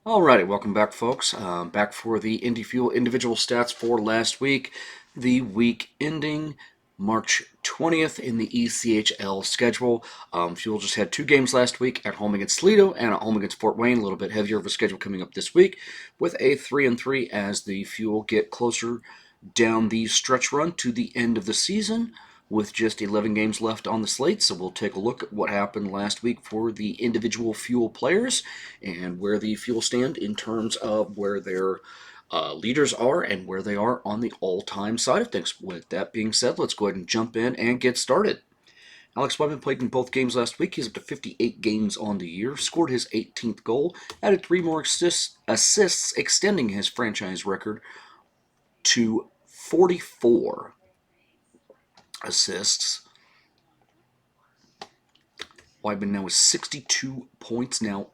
Alrighty, welcome back, folks. Back for the Indy Fuel individual stats for last week, the week ending March 20th in the ECHL schedule. Fuel just had two games last week at home against Toledo and at home against Fort Wayne. A little bit heavier of a schedule coming up this week with a 3-3 as the Fuel get closer down the stretch run to the end of the season with just 11 games left on the slate. So we'll take a look at what happened last week for the individual Fuel players and where the Fuel stand in terms of where their leaders are and where they are on the all-time side of things. With that being said, let's go ahead and jump in and get started. Alex Webman played in both games last week. He's up to 58 games on the year, scored his 18th goal, added three more assists, extending his franchise record to 44 assists. Weidman now is 62 points now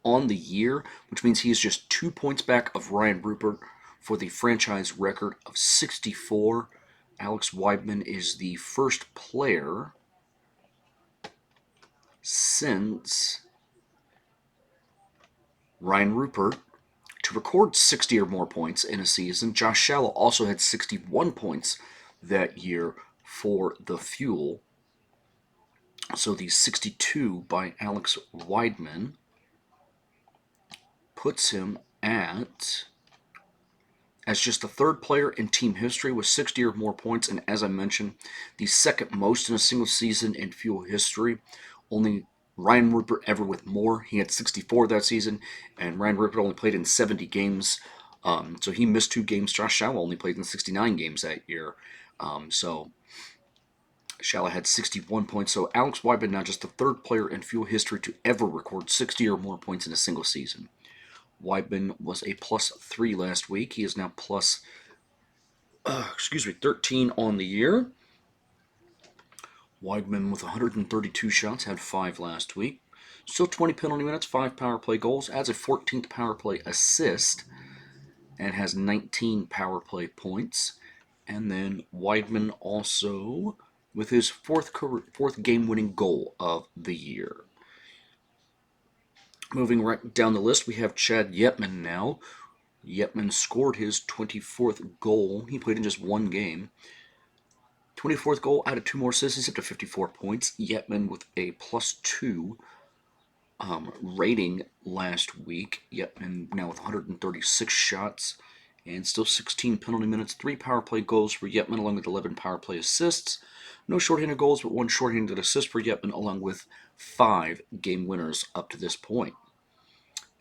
on the year, which means he is just 2 points back of Ryan Rupert for the franchise record of 64. Alex Weidman is the first player since Ryan Rupert to record 60 or more points in a season. Josh Shallow also had 61 points that year for the Fuel. So the 62 by Alex Weidman puts him at as just the third player in team history with 60 or more points, and as I mentioned, the second most in a single season in Fuel history. Only Ryan Rupert ever with more. He had 64 that season, and Ryan Rupert only played in 70 games, so he missed 2 games. Josh Shallow only played in 69 games that year, so Shallow had 61 points. So Alex Weidman now just the third player in Fuel history to ever record 60 or more points in a single season. Weidman was a +3 last week. He is now plus 13 on the year. Weidman with 132 shots, had 5 last week. Still 20 penalty minutes, 5 power play goals, adds a 14th power play assist, and has 19 power play points. And then Weidman also with his fourth game-winning goal of the year. Moving right down the list, we have Chad Yetman now. Yetman scored his 24th goal. He played in just one game. 24th goal, added 2 more assists. He's up to 54 points. Yetman with a +2 rating last week. Yetman now with 136 shots and still 16 penalty minutes. 3 power play goals for Yetman along with 11 power play assists. No shorthanded goals, but 1 shorthanded assist for Yetman along with 5 game winners up to this point.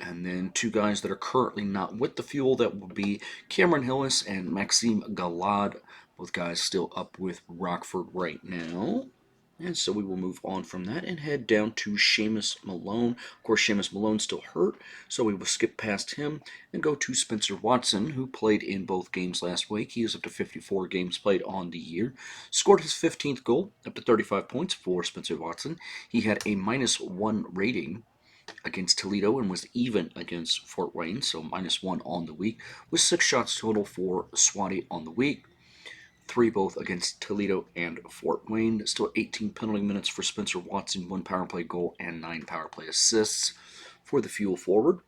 And then 2 guys that are currently not with the Fuel, that would be Cameron Hillis and Maxime Galad. Both guys still up with Rockford right now. And so we will move on from that and head down to Seamus Malone. Of course, Seamus Malone's still hurt, so we will skip past him and go to Spencer Watson, who played in both games last week. He is up to 54 games played on the year. Scored his 15th goal, up to 35 points for Spencer Watson. He had a -1 rating against Toledo and was even against Fort Wayne, so -1 on the week, with 6 shots total for Swati on the week. 3 both against Toledo and Fort Wayne. Still 18 penalty minutes for Spencer Watson, 1 power play goal, and 9 power play assists for the Fuel forward.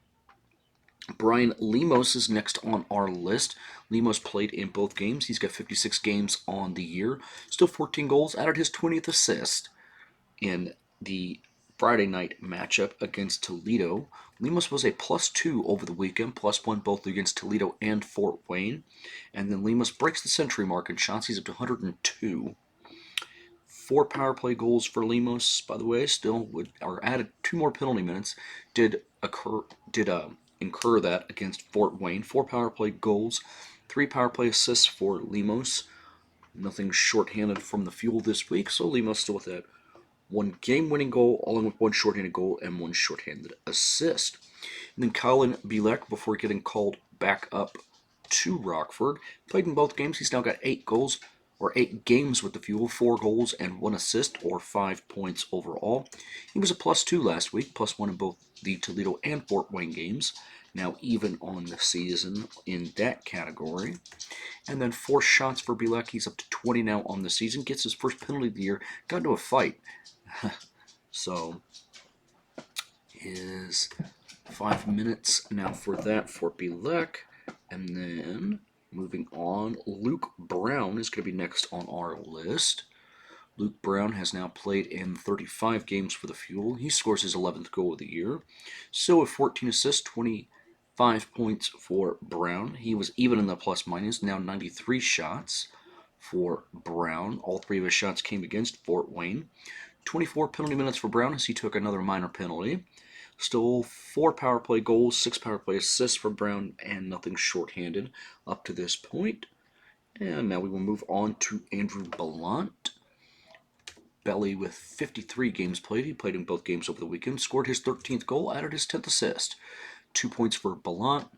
Brian Lemos is next on our list. Lemos played in both games. He's got 56 games on the year. Still 14 goals, added his 20th assist in the Friday night matchup against Toledo. Lemos was a +2 over the weekend, +1 both against Toledo and Fort Wayne. And then Lemos breaks the century mark in shots. He's up to 102. 4 power play goals for Lemos, by the way, still are added 2 more penalty minutes. Did incur that against Fort Wayne. 4 power play goals, 3 power play assists for Lemos. Nothing shorthanded from the Fuel this week, so Lemos still with that 1 game-winning goal, along with 1 shorthanded goal and 1 shorthanded assist. And then Colin Bielek, before getting called back up to Rockford, played in both games. He's now got 8 goals, or 8 games with the Fuel, 4 goals and 1 assist, or 5 points overall. He was a +2 last week, +1 in both the Toledo and Fort Wayne games. Now even on the season in that category. And then 4 shots for Bielek. He's up to 20 now on the season. Gets his first penalty of the year. Got into a fight. So his 5 minutes now for that for Bilek. And then moving on, Luke Brown is going to be next on our list. Luke Brown has now played in 35 games for the Fuel. He scores his 11th goal of the year. So with 14 assists, 25 points for Brown. He was even in the plus minus, now 93 shots for Brown. All three of his shots came against Fort Wayne. 24 penalty minutes for Brown as he took another minor penalty. Still 4 power play goals, 6 power play assists for Brown, and nothing shorthanded up to this point. And now we will move on to Andrew Ballant. Belly with 53 games played. He played in both games over the weekend, scored his 13th goal, added his 10th assist. 2 points for Ballant.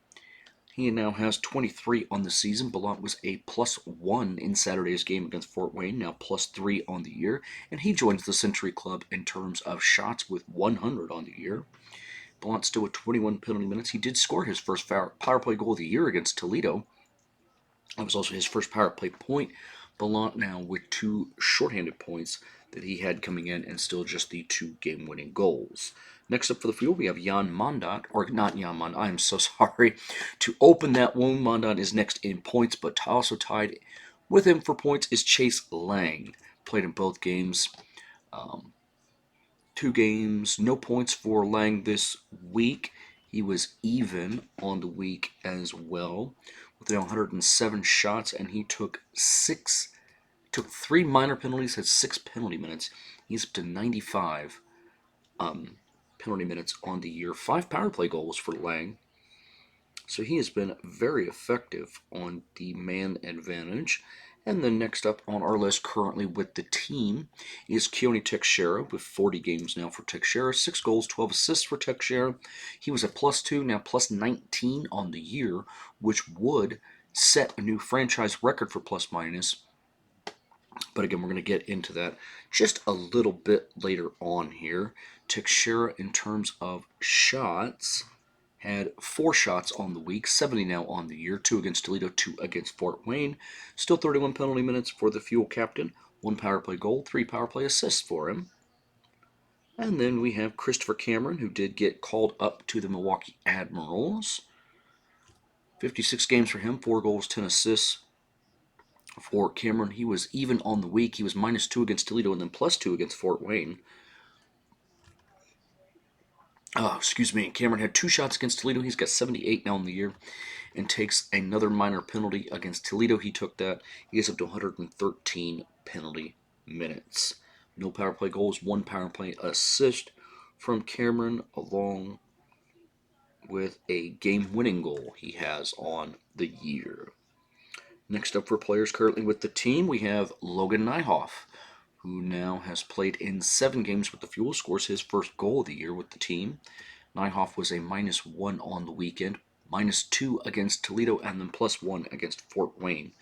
He now has 23 on the season. Ballant was a +1 in Saturday's game against Fort Wayne, now +3 on the year, and he joins the Century Club in terms of shots with 100 on the year. Ballant still with 21 penalty minutes. He did score his first power play goal of the year against Toledo. That was also his first power play point. Ballant now with 2 shorthanded points that he had coming in and still just the 2 game-winning goals. Next up for the Fuel, we have Jan Mondat, or not Jan Mondat, I am so sorry. To open that wound, Mondat is next in points, but also tied with him for points is Chase Lang. Played in both games. 2 games, no points for Lang this week. He was even on the week as well with 107 shots, and he took 3 minor penalties, had 6 penalty minutes. He's up to 95 penalty minutes on the year. 5 power play goals for Lang. So he has been very effective on the man advantage. And then next up on our list currently with the team is Keone Teixeira with 40 games now for Teixeira. 6 goals, 12 assists for Teixeira. He was a +2, now +19 on the year, which would set a new franchise record for plus minus. But again, we're going to get into that just a little bit later on here. Teixeira, in terms of shots, had 4 shots on the week, 70 now on the year, 2 against Toledo, 2 against Fort Wayne. Still 31 penalty minutes for the Fuel captain, 1 power play goal, 3 power play assists for him. And then we have Christopher Cameron, who did get called up to the Milwaukee Admirals. 56 games for him, 4 goals, 10 assists for Cameron. He was even on the week. He was -2 against Toledo and then +2 against Fort Wayne. Cameron had 2 shots against Toledo. He's got 78 now in the year and takes another minor penalty against Toledo. He took that. He is up to 113 penalty minutes. No power play goals, 1 power play assist from Cameron, along with a game-winning goal he has on the year. Next up for players currently with the team, we have Logan Nyhoff, who now has played in 7 games with the Fuel, scores his first goal of the year with the team. Nyhoff was a -1 on the weekend, -2 against Toledo, and then +1 against Fort Wayne.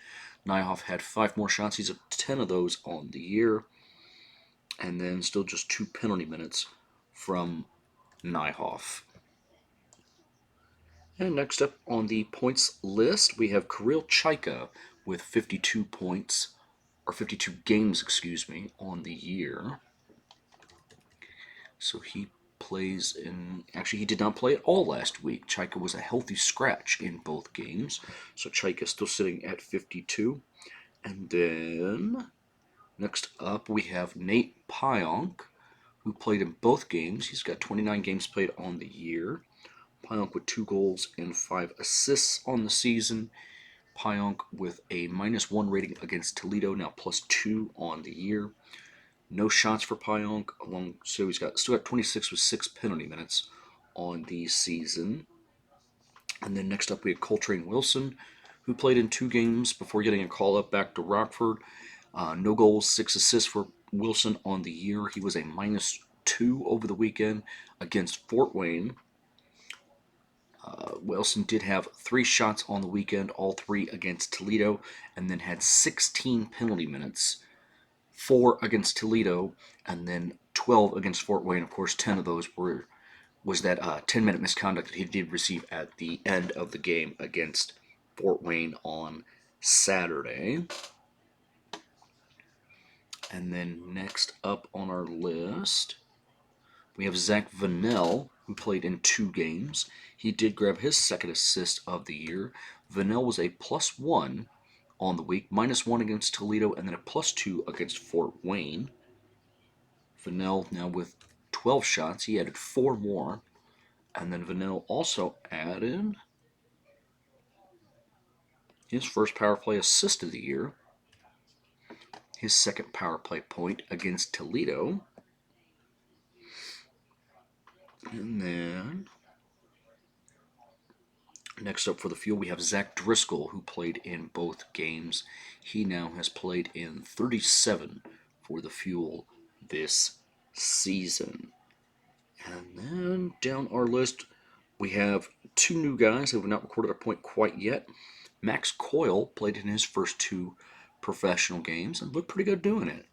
Nyhoff had 5 more shots. He's up to 10 of those on the year. And then still just 2 penalty minutes from Nyhoff. And next up on the points list, we have Kirill Chaika with 52 points, or 52 games, on the year. So he plays in... Actually, he did not play at all last week. Chaika was a healthy scratch in both games. So Chaika is still sitting at 52. And then next up, we have Nate Pionk, who played in both games. He's got 29 games played on the year. Pionk with 2 goals and 5 assists on the season. Pionk with a -1 rating against Toledo, now +2 on the year. No shots for Pionk, so he's still got 26 with 6 penalty minutes on the season. And then next up we have Coltrane Wilson, who played in 2 games before getting a call up back to Rockford. No goals, 6 assists for Wilson on the year. He was a -2 over the weekend against Fort Wayne. Wilson did have 3 shots on the weekend, all 3 against Toledo, and then had 16 penalty minutes, 4 against Toledo, and then 12 against Fort Wayne. Of course, 10 of those was that 10-minute misconduct that he did receive at the end of the game against Fort Wayne on Saturday. And then next up on our list, we have Zach Vanell who played in 2 games. He did grab his second assist of the year. Vanell was a +1 on the week, -1 against Toledo, and then a +2 against Fort Wayne. Vanell now with 12 shots. He added 4 more. And then Vanell also added his first power play assist of the year, his second power play point against Toledo. And then next up for the Fuel, we have Zach Driscoll, who played in both games. He now has played in 37 for the Fuel this season. And then down our list, we have 2 new guys who have not recorded a point quite yet. Max Coyle played in his first 2 professional games and looked pretty good doing it.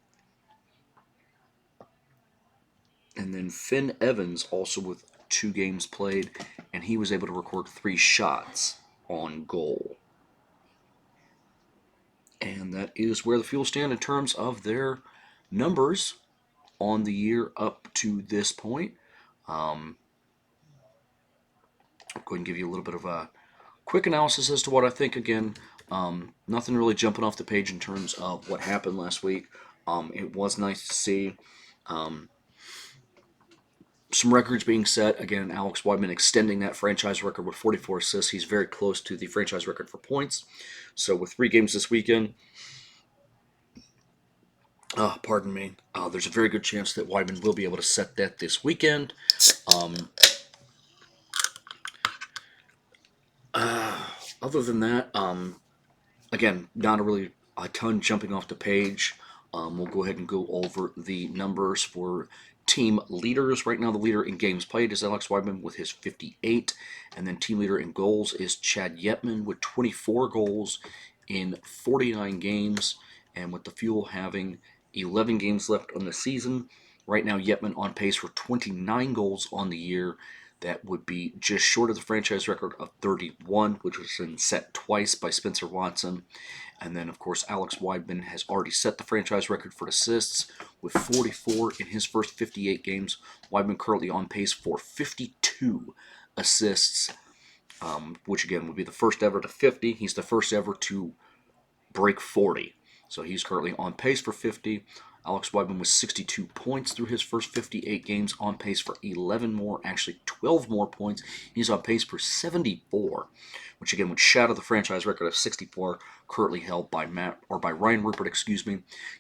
And then Finn Evans also with 2 games played, and he was able to record 3 shots on goal. And that is where the Fuel stand in terms of their numbers on the year up to this point. I'm going to give you a little bit of a quick analysis as to what I think. Again, nothing really jumping off the page in terms of what happened last week. It was nice to see some records being set. Again, Alex Weidman extending that franchise record with 44 assists. He's very close to the franchise record for points. So with 3 games this weekend, there's a very good chance that Weidman will be able to set that this weekend. Other than that, again, not really a ton jumping off the page. We'll go ahead and go over the numbers for team leaders. Right now, the leader in games played is Alex Weidman with his 58. And then team leader in goals is Chad Yetman with 24 goals in 49 games. And with the Fuel having 11 games left on the season, right now Yetman on pace for 29 goals on the year. That would be just short of the franchise record of 31, which was been set twice by Spencer Watson. And then, of course, Alex Weidman has already set the franchise record for assists with 44 in his first 58 games. Weidman currently on pace for 52 assists, which again would be the first ever to 50. He's the first ever to break 40. So he's currently on pace for 50. Alex Weidman with 62 points through his first 58 games, on pace for 11 more, actually 12 more points. He's on pace for 74, which again would shatter the franchise record of 64, currently held by Ryan Rupert,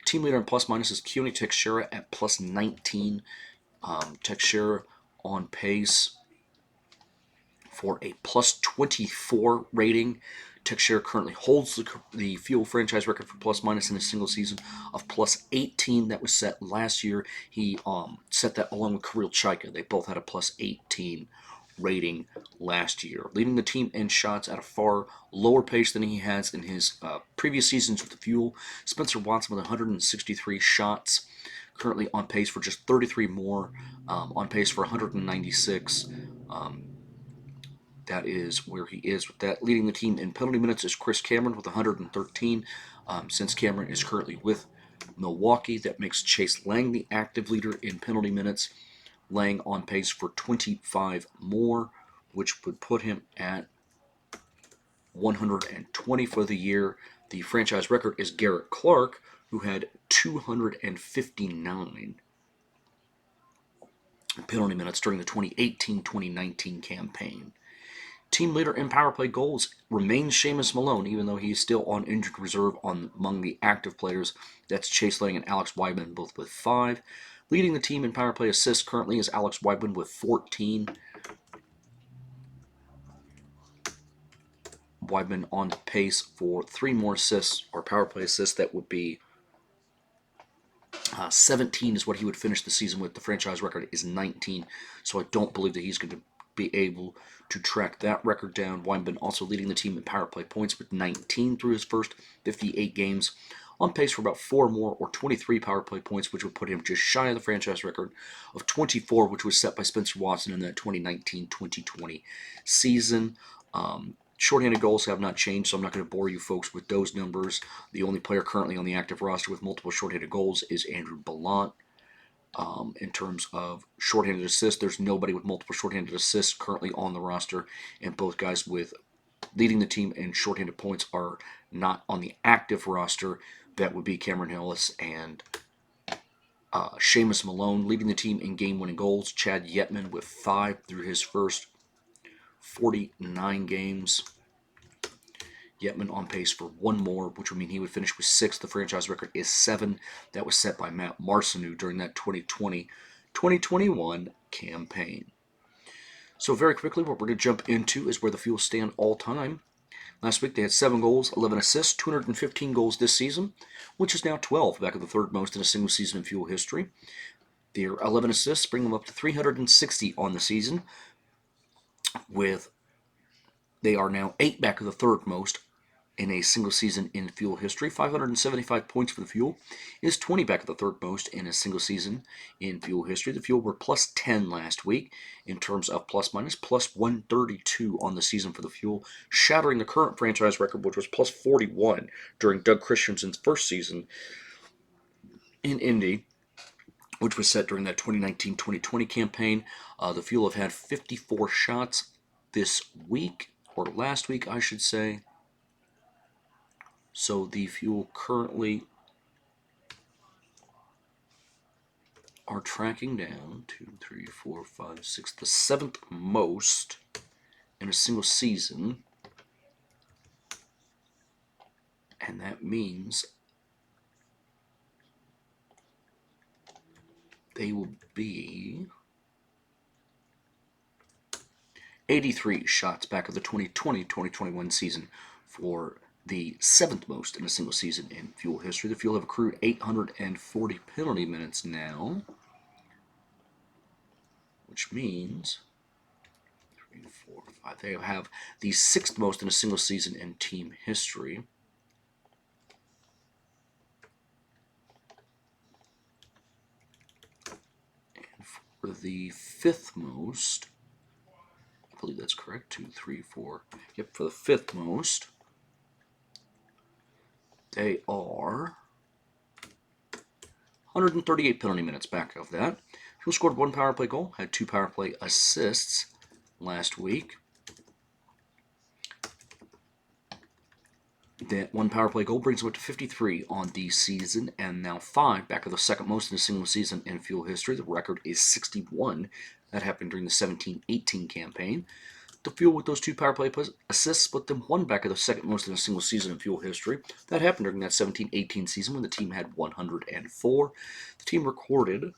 Team leader in plus minus is Keone Teixeira at plus 19. Teixeira on pace for a plus 24 rating. Teixeira currently holds the Fuel franchise record for plus minus in a single season of plus 18 that was set last year. He set that along with Kirill Chaika. They both had a plus 18 rating last year, leading the team in shots at a far lower pace than he has in his previous seasons with the Fuel. Spencer Watson with 163 shots, currently on pace for just 33 more, on pace for 196. That is where he is with that. Leading the team in penalty minutes is Chris Cameron with 113. Since Cameron is currently with Milwaukee, that makes Chase Lang the active leader in penalty minutes. Lang on pace for 25 more, which would put him at 120 for the year. The franchise record is Garrett Clark, who had 259 penalty minutes during the 2018-2019 campaign. Team leader in power play goals remains Seamus Malone, even though he's still on injured reserve among the active players. That's Chase Lang and Alex Weidman, both with 5. Leading the team in power play assists currently is Alex Weidman with 14. Weidman on pace for 3 more assists, or power play assists. That would be 17 is what he would finish the season with. The franchise record is 19, so I don't believe that he's going to be able to track that record down. Weidman also leading the team in power play points with 19 through his first 58 games, on pace for about 4 more, or 23 power play points, which would put him just shy of the franchise record of 24, which was set by Spencer Watson in that 2019-2020 season. Shorthanded goals have not changed, so I'm not going to bore you folks with those numbers. The only player currently on the active roster with multiple shorthanded goals is Andrew Ballant. In terms of shorthanded assists, there's nobody with multiple shorthanded assists currently on the roster, and both guys with leading the team in shorthanded points are not on the active roster. That would be Cameron Hillis and Seamus Malone. Leading the team in game-winning goals, Chad Yetman with 5 through his first 49 games. Yetman on pace for one more, which would mean he would finish with 6. The franchise record is 7. That was set by Matt Marcineau during that 2020-2021 campaign. So very quickly, what we're going to jump into is where the Fuel stand all-time. Last week they had 7 goals, 11 assists, 215 goals this season, which is now 12, back of the third most in a single season in Fuel history. Their 11 assists bring them up to 360 on the season, they are now 8 back of the third most in a single season in Fuel history. 575 points for the Fuel is 20 back of the third most in a single season in Fuel history. The Fuel were plus 10 last week in terms of plus minus, plus 132 on the season for the Fuel, shattering the current franchise record, which was plus 41 during Doug Christensen's first season in Indy, which was set during that 2019-2020 campaign. The Fuel have had 54 shots this week, or last week, I should say. So the Fuel currently are tracking down 2, 3, 4, 5, 6, the 7th most in a single season. And that means they will be 83 shots back of the 2020-2021 season for the 7th most in a single season in Fuel history. The Fuel have accrued 840 penalty minutes now, which means 3, 4, 5. They have the 6th most in a single season in team history. And for the 5th most, I believe that's correct, 2, 3, 4. Yep, for the 5th most, they are 138 penalty minutes back of that. Fuel scored 1 power play goal, had 2 power play assists last week. That 1 power play goal brings them up to 53 on the season, and now 5 back of the 2nd most in a single season in Fuel history. The record is 61. That happened during the 17-18 campaign. The Fuel with those 2 power play assists split them 1 back of the 2nd most in a single season in Fuel history. That happened during that 17-18 season when the team had 104. The team recorded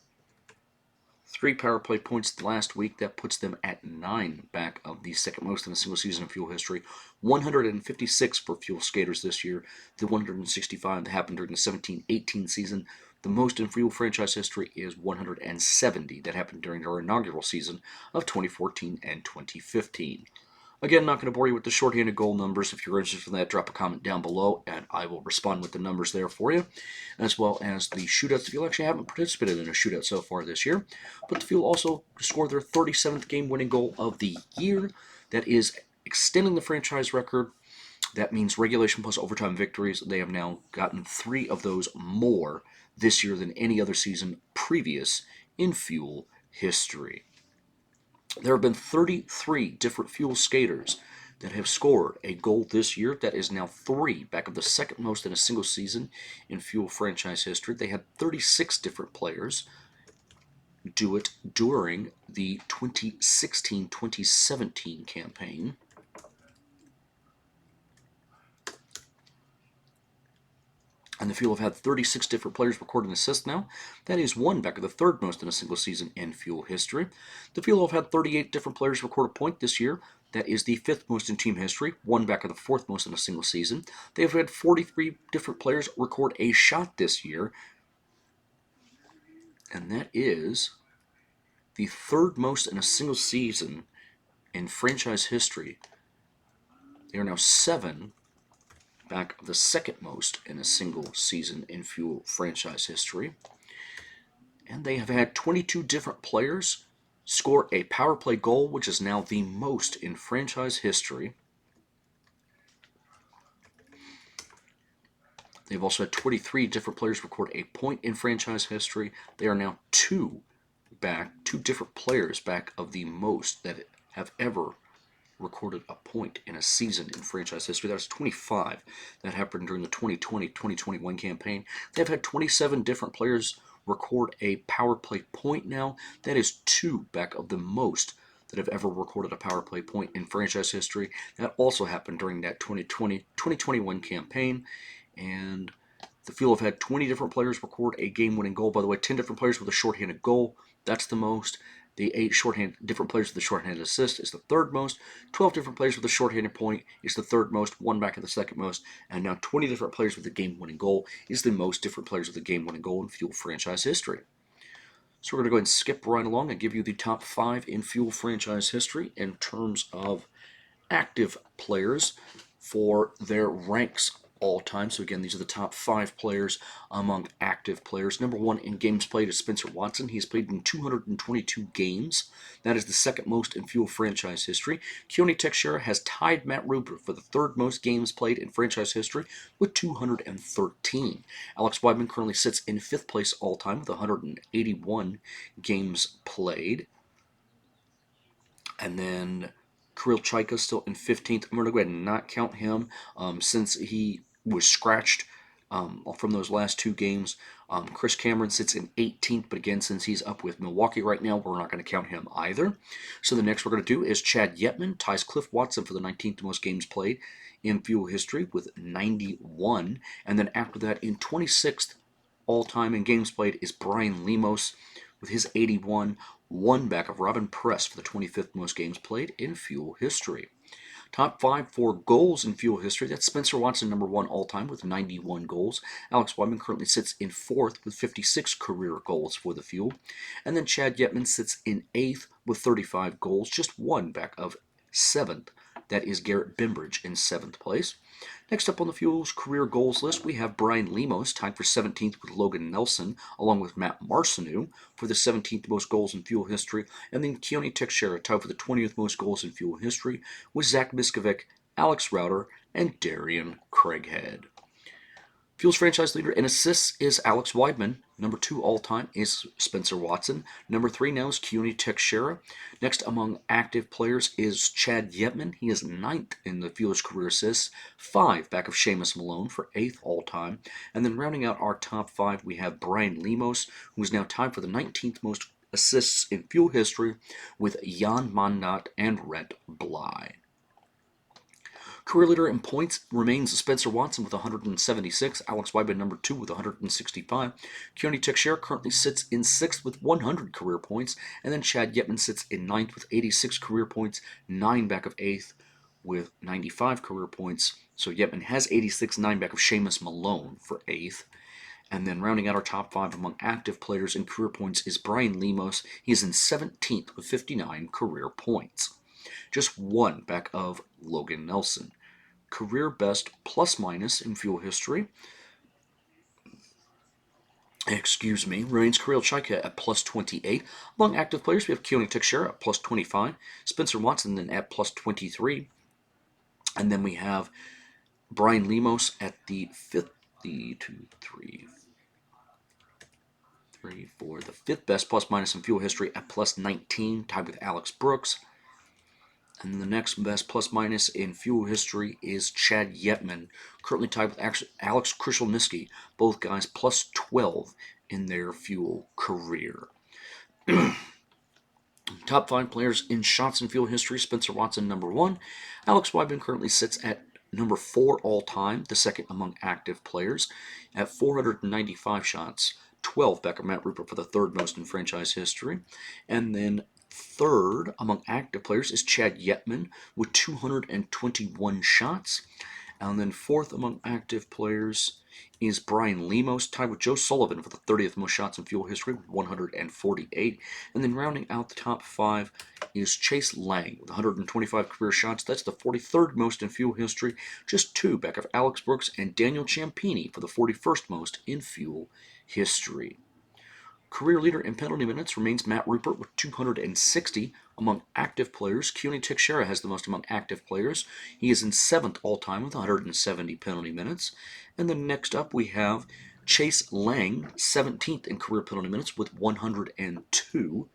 3 power play points last week. That puts them at 9 back of the 2nd most in a single season in Fuel history. 156 for Fuel skaters this year. The 165 that happened during the 17-18 season. The most in Fuel franchise history is 170 that happened during our inaugural season of 2014 and 2015. Again, not going to bore you with the shorthanded goal numbers. If you're interested in that, drop a comment down below, and I will respond with the numbers there for you, as well as the shootouts. The Fuel actually haven't participated in a shootout so far this year, but the Fuel also scored their 37th game-winning goal of the year. That is extending the franchise record. That means regulation plus overtime victories. They have now gotten 3 of those more this year than any other season previous in Fuel history. There have been 33 different Fuel skaters that have scored a goal this year. That is now 3 back of the 2nd most in a single season in Fuel franchise history. They had 36 different players do it during the 2016-2017 campaign. And the Fuel have had 36 different players record an assist now. That is 1 back of the 3rd most in a single season in Fuel history. The Fuel have had 38 different players record a point this year. That is the 5th most in team history, 1 back of the 4th most in a single season. They have had 43 different players record a shot this year. And that is the 3rd most in a single season in franchise history. They are now 7 back of the 2nd most in a single season in Fuel franchise history. And they have had 22 different players score a power play goal, which is now the most in franchise history. They've also had 23 different players record a point in franchise history. They are now two different players back of the most that have ever recorded a point in a season in franchise history. That was 25. That happened during the 2020-2021 campaign. They've had 27 different players record a power play point now. That is two back of the most that have ever recorded a power play point in franchise history. That also happened during that 2020-2021 campaign. And the Fuel have had 20 different players record a game-winning goal. By the way, 10 different players with a shorthanded goal. That's the most. The 8 different players with a shorthanded assist is the third most. 12 different players with a shorthanded point is the third most. One back at the second most. And now 20 different players with a game-winning goal is the most different players with a game-winning goal in Fuel franchise history. So we're going to go ahead and skip right along and give you the top 5 in Fuel franchise history in terms of active players for their ranks all time. So again, these are the top 5 players among active players. Number 1 in games played is Spencer Watson. He's played in 222 games. That is the second most in Fuel franchise history. Keone Teixeira has tied Matt Rupert for the third most games played in franchise history with 213. Alex Weidman currently sits in 5th place all time with 181 games played. And then Kirill Chaika still in 15th. I'm going to go ahead and not count him since he was scratched from those last 2 games. Chris Cameron sits in 18th, but again, since he's up with Milwaukee right now, we're not going to count him either. So the next we're going to do is Chad Yetman ties Cliff Watson for the 19th most games played in Fuel history with 91. And then after that, in 26th all-time in games played is Brian Lemos with his 81, one back of Robin Press for the 25th most games played in Fuel history. Top 5 for goals in Fuel history. That's Spencer Watson, number 1 all-time with 91 goals. Alex Weidman currently sits in 4th with 56 career goals for the Fuel. And then Chad Yetman sits in 8th with 35 goals, just one back of 7th. That is Garrett Bembridge in 7th place. Next up on the Fuel's career goals list, we have Brian Lemos tied for 17th with Logan Nelson, along with Matt Marcineau for the 17th most goals in Fuel history, and then Keone Teixeira tied for the 20th most goals in Fuel history with Zach Miskovic, Alex Rauter, and Darian Craighead. Fuel's franchise leader in assists is Alex Weidman. Number 2 all-time is Spencer Watson. Number 3 now is Keone Teixeira. Next among active players is Chad Yetman. He is 9th in the Fuel's career assists, 5 back of Seamus Malone for 8th all-time. And then rounding out our top 5, we have Brian Lemos, who is now tied for the 19th most assists in Fuel history with Jan Mondat and Rhett Bly. Career leader in points remains Spencer Watson with 176. Alex Weidman, number 2, with 165. Keone Teixeira currently sits in 6th with 100 career points. And then Chad Yetman sits in 9th with 86 career points, 9 back of 8th with 95 career points. So Yetman has 86, 9 back of Seamus Malone for 8th. And then rounding out our top 5 among active players in career points is Brian Lemos. He is in 17th with 59 career points. Just one back of Logan Nelson. Career best plus minus in Fuel history. Remains Kirill Chaika at plus 28. Among active players, we have Keone Teixeira at plus 25. Spencer Watson then at plus 23. And then we have Brian Lemos at the 5th, the 5th best plus minus in Fuel history at plus 19, tied with Alex Brooks. And then the next best plus minus in Fuel history is Chad Yetman, currently tied with Alex Krushelnyski, both guys plus 12 in their Fuel career. Top 5 players in shots in Fuel history: Spencer Watson, number 1. Alex Weidman currently sits at number 4 all time, the second among active players, at 495 shots, 12 back of Matt Rupert for the third most in franchise history. And then third among active players is Chad Yetman with 221 shots. And then fourth among active players is Brian Lemos, tied with Joe Sullivan for the 30th most shots in Fuel history with 148. And then rounding out the top 5 is Chase Lang with 125 career shots. That's the 43rd most in Fuel history, just 2 back of Alex Brooks and Daniel Ciampini for the 41st most in Fuel history. Career leader in penalty minutes remains Matt Rupert with 260. among active players, Keone Teixeira has the most among active players. He is in 7th all-time with 170 penalty minutes. And then next up we have Chase Lang, 17th in career penalty minutes with 102.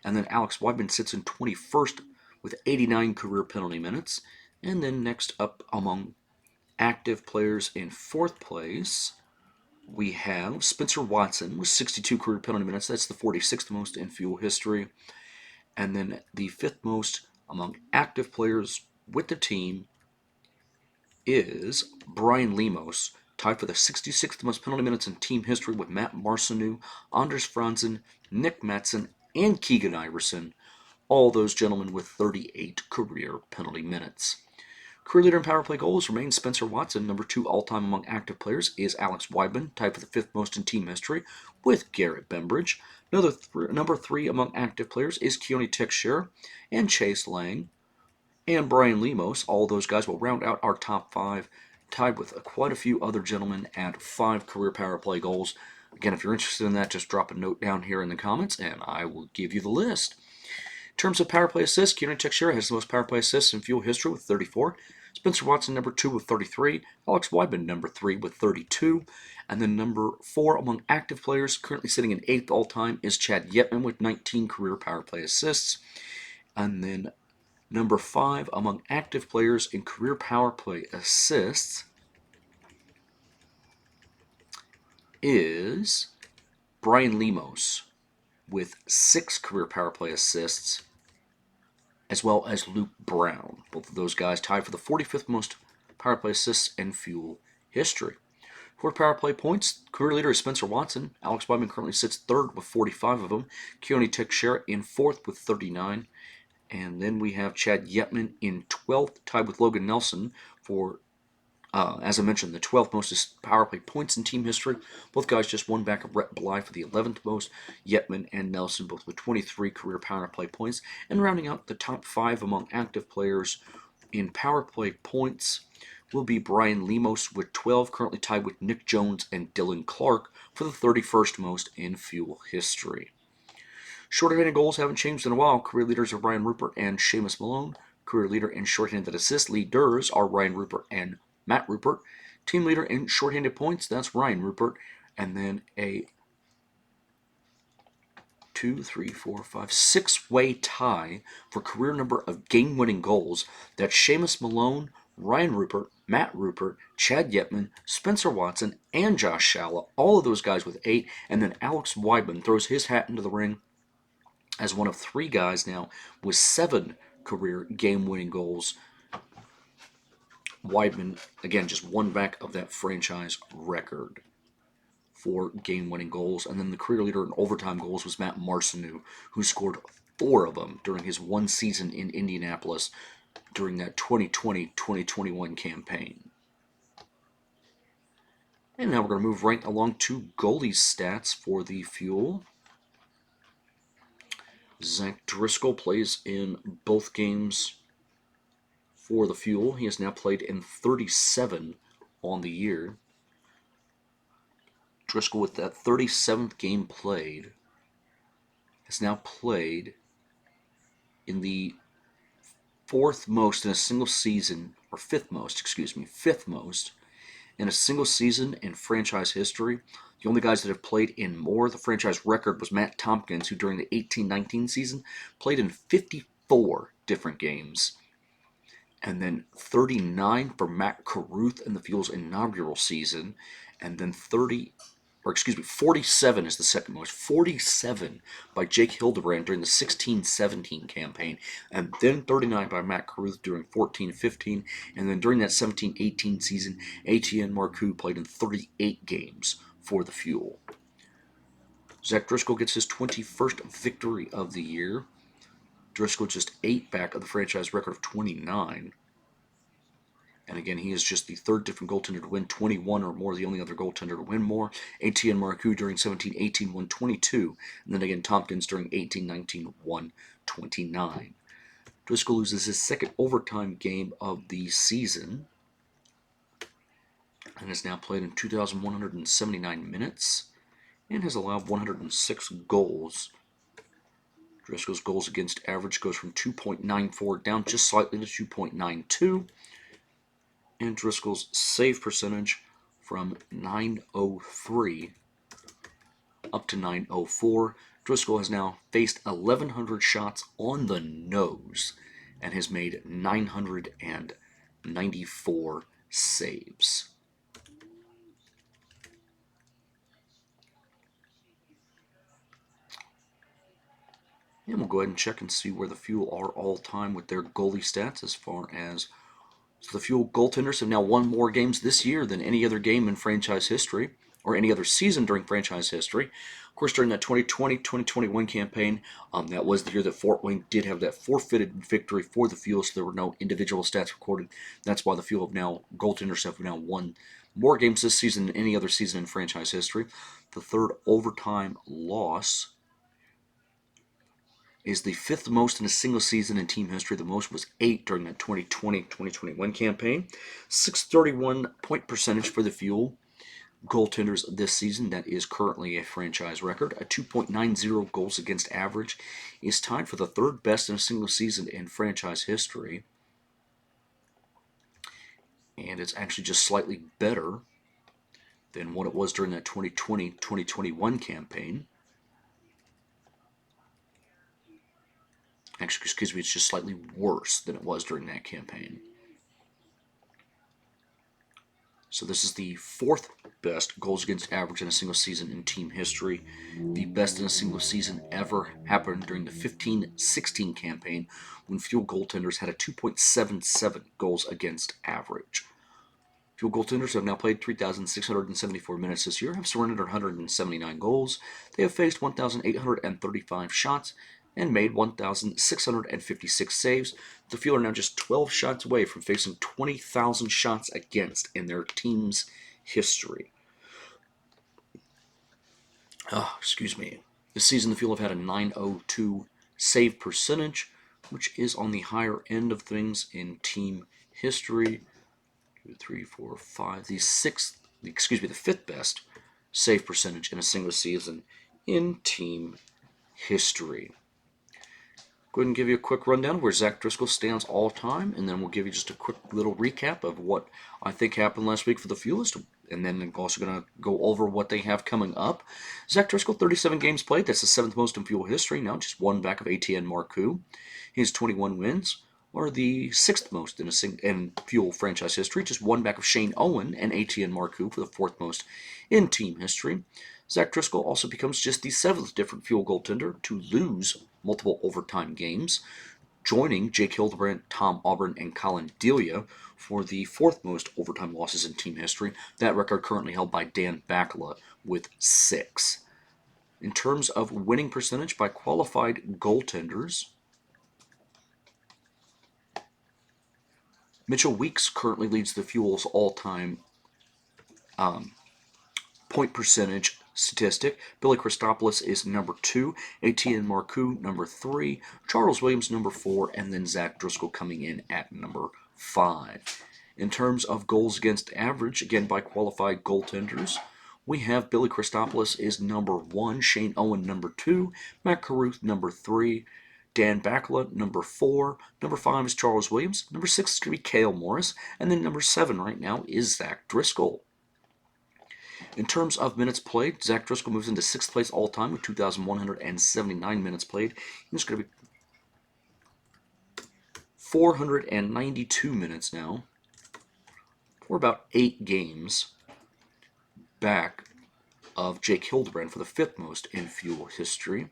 And then Alex Weidman sits in 21st with 89 career penalty minutes. And then next up among active players in 4th place, we have Spencer Watson with 62 career penalty minutes. That's the 46th most in Fuel history. And then the 5th most among active players with the team is Brian Lemos, tied for the 66th most penalty minutes in team history with Matt Marcineau, Anders Franzen, Nick Matson, and Keegan Iverson. All those gentlemen with 38 career penalty minutes. Career leader in power play goals remains Spencer Watson. Number 2 all-time among active players is Alex Weidman, tied for the 5th most in team history with Garrett Bembridge. Number 3 among active players is Keone Teixeira and Chase Lang and Brian Lemos. All those guys will round out our top 5, tied with quite a few other gentlemen at 5 career power play goals. Again, if you're interested in that, just drop a note down here in the comments and I will give you the list. In terms of power play assists, Keone Teixeira has the most power play assists in Fuel history with 34. Spencer Watson, number 2 with 33. Alex Weidman, number 3 with 32. And then number 4 among active players, currently sitting in 8th all-time, is Chad Yetman with 19 career power play assists. And then number 5 among active players in career power play assists is Brian Lemos with 6 career power play assists, as well as Luke Brown. Both of those guys tied for the 45th most power play assists in Fuel history. For power play points, career leader is Spencer Watson. Alex Weidman currently sits 3rd with 45 of them. Keone Teixeira in 4th with 39. And then we have Chad Yetman in 12th, tied with Logan Nelson for, as I mentioned, the 12th most power play points in team history. Both guys just one back of Rhett Bly for the 11th most. Yetman and Nelson both with 23 career power play points. And rounding out the top 5 among active players in power play points will be Brian Lemos with 12, currently tied with Nick Jones and Dylan Clark for the 31st most in Fuel history. Shorthanded goals haven't changed in a while. Career leaders are Ryan Rupert and Seamus Malone. Career leader in shorthanded assists, leaders are Ryan Rupert and Matt Rupert. Team leader in shorthanded points, that's Ryan Rupert. And then a 6-way tie for career number of game-winning goals. That's Seamus Malone, Ryan Rupert, Matt Rupert, Chad Yetman, Spencer Watson, and Josh Shalla. All of those guys with 8. And then Alex Weidman throws his hat into the ring as one of 3 guys now with 7 career game-winning goals. Weidman, again, just one back of that franchise record for game-winning goals. And then the career leader in overtime goals was Matt Marcineau, who scored 4 of them during his one season in Indianapolis during that 2020-2021 campaign. And now we're going to move right along to goalie stats for the Fuel. Zach Driscoll plays in both games for the Fuel. He has now played in 37 on the year. Driscoll, with that 37th game played, has now played in the 4th most in a single season, or 5th most in a single season in franchise history. The only guys that have played in more, the franchise record was Matt Tompkins, who during the 18-19 season played in 54 different games. And then 39 for Matt Carruth in the Fuel's inaugural season. And then 47 is the second most. 47 by Jake Hildebrand during the 16-17 campaign. And then 39 by Matt Carruth during 14-15. And then during that 17-18 season, Etienne Marcoux played in 38 games for the Fuel. Zach Driscoll gets his 21st victory of the year. Driscoll just 8 back of the franchise record of 29. And again, he is just the 3rd different goaltender to win 21 or more, the only other goaltender to win more. Etienne Marcoux during 17-18 won 22. And then again, Tompkins during 18-19 won 29. Driscoll loses his 2nd overtime game of the season and has now played in 2,179 minutes and has allowed 106 goals. Driscoll's goals against average goes from 2.94 down just slightly to 2.92. And Driscoll's save percentage from 903 up to 904. Driscoll has now faced 1,100 shots on the nose and has made 994 saves. And we'll go ahead and check and see where the Fuel are all time with their goalie stats as far as the Fuel goaltenders have now won more games this year than any other game in franchise history, or any other season during franchise history. Of course, during that 2020-2021 campaign, that was the year that Fort Wayne did have that forfeited victory for the Fuel, so there were no individual stats recorded. That's why the Fuel goaltenders have now won more games this season than any other season in franchise history. The third overtime loss is the fifth most in a single season in team history. The most was 8 during that 2020-2021 campaign. 631 point percentage for the Fuel goaltenders this season. That is currently a franchise record. A 2.90 goals against average is tied for the third best in a single season in franchise history. And it's actually just slightly better than what it was during that 2020-2021 campaign. Actually, excuse me, it's just slightly worse than it was during that campaign. So this is the fourth best goals against average in a single season in team history. The best in a single season ever happened during the 15-16 campaign when Fuel goaltenders had a 2.77 goals against average. Fuel goaltenders have now played 3,674 minutes this year, have surrendered 179 goals. They have faced 1,835 shots and made 1,656 saves. The Fuel are now just 12 shots away from facing 20,000 shots against in their team's history. Excuse me. This season, the Fuel have had a 902 save percentage, which is on the higher end of things in team history. 2, 3, 4, 5. The fifth best save percentage in a single season in team history. Go ahead and give you a quick rundown of where Zach Driscoll stands all time, and then we'll give you just a quick little recap of what I think happened last week for the Fuelist, and then I'm also going to go over what they have coming up. Zach Driscoll, 37 games played. That's the seventh most in Fuel history now, just one back of ATN Marcoux. He has 21 wins, or the sixth most in Fuel franchise history, just one back of Shane Owen and ATN Marcoux for the fourth most in team history. Zach Driscoll also becomes just the seventh different Fuel goaltender to lose multiple overtime games, joining Jake Hildebrandt, Tom Auburn, and Colin Delia for the fourth most overtime losses in team history. That record currently held by Dan Bakala with 6. In terms of winning percentage by qualified goaltenders, Mitchell Weeks currently leads the Fuel's all-time point percentage statistic. Billy Christopoulos is number 2, ATN Marcoux number 3, Charles Williams number 4, and then Zach Driscoll coming in at number 5. In terms of goals against average, again by qualified goaltenders, we have Billy Christopoulos is number 1, Shane Owen number 2, Matt Carruth number 3, Dan Bakala, number 4. Number 5 is Charles Williams. Number 6 is going to be Cale Morris. And then number 7 right now is Zach Driscoll. In terms of minutes played, Zach Driscoll moves into 6th place all-time with 2,179 minutes played. He's going to be 492 minutes now, for about 8 games back of Jake Hildebrandt for the 5th most in Fuel history.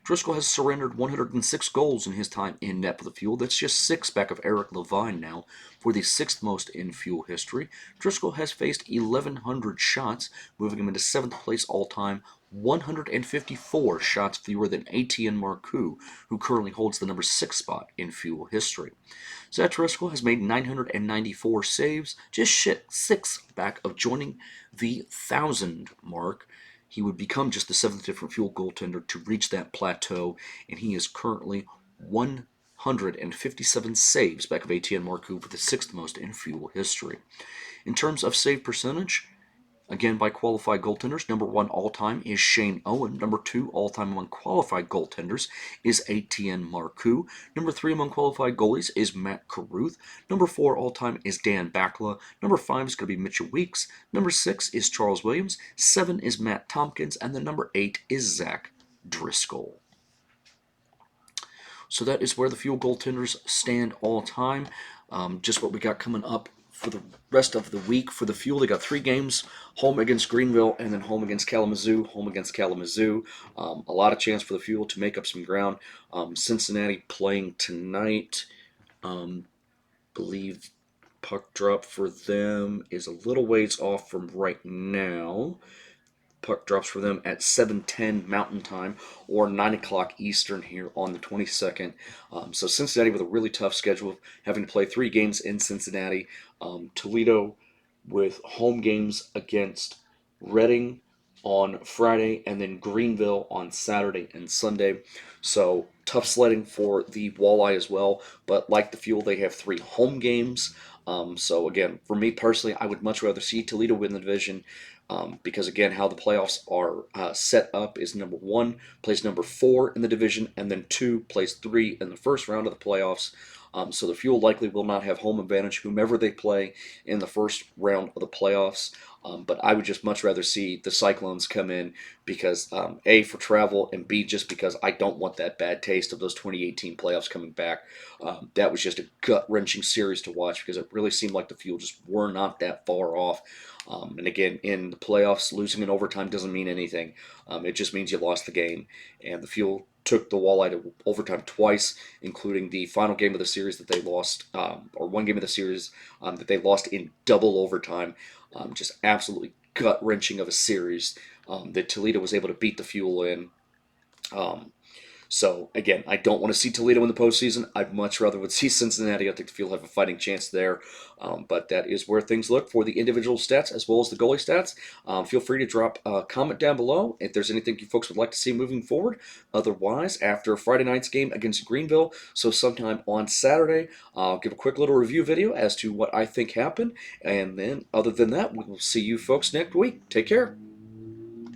Driscoll has surrendered 106 goals in his time in net for the Fuel. That's just 6 back of Eric Levine now for the 6th most in Fuel history. Driscoll has faced 1,100 shots, moving him into 7th place all-time, 154 shots fewer than ATN Marcoux, who currently holds the number 6 spot in Fuel history. Zach Driscoll has made 994 saves, just 6 back of joining the 1,000 mark. He would become just the 7th different Fuel goaltender to reach that plateau, and he is currently 157 saves back of ATN Marcoux for the 6th most in Fuel history. In terms of save percentage, Again, by qualified goaltenders, number 1 all-time is Shane Owen. Number 2 all-time among qualified goaltenders is Etienne Marcoux. Number 3 among qualified goalies is Matt Carruth. Number 4 all-time is Dan Bakla. Number 5 is going to be Mitchell Weeks. Number 6 is Charles Williams. 7 is Matt Tompkins. And then number 8 is Zach Driscoll. So that is where the Fuel goaltenders stand all time. Just what we got coming up for the rest of the week for the Fuel. They got 3 games, home against Greenville and then home against Kalamazoo, home against Kalamazoo. A lot of chance for the Fuel to make up some ground. Cincinnati playing tonight. Believe puck drop for them is a little ways off from right now. Puck drops for them at 7:10 Mountain Time or 9 o'clock Eastern here on the 22nd. So Cincinnati with a really tough schedule, having to play 3 games in Cincinnati. Toledo with home games against Reading on Friday and then Greenville on Saturday and Sunday. So tough sledding for the Walleye as well. But like the Fuel, they have 3 home games. So again, for me personally, I would much rather see Toledo win the division. Because again, how the playoffs are set up is number 1 plays number 4 in the division, and then 2 plays 3 in the first round of the playoffs. So the Fuel likely will not have home advantage, whomever they play in the first round of the playoffs. But I would just much rather see the Cyclones come in because A, for travel, and B, just because I don't want that bad taste of those 2018 playoffs coming back. That was just a gut-wrenching series to watch because it really seemed like the Fuel just were not that far off. And again, in the playoffs, losing in overtime doesn't mean anything. It just means you lost the game. And the Fuel took the Walleye to overtime twice, including the final game of the series that they lost, or one game of the series that they lost in double overtime. Just absolutely gut-wrenching of a series that Toledo was able to beat the Fuel in. So again, I don't want to see Toledo in the postseason. I'd much rather would see Cincinnati. I think the Fuel have a fighting chance there. But that is where things look for the individual stats as well as the goalie stats. Feel free to drop a comment down below if there's anything you folks would like to see moving forward. Otherwise, after Friday night's game against Greenville, so sometime on Saturday, I'll give a quick little review video as to what I think happened. And then, other than that, we will see you folks next week. Take care.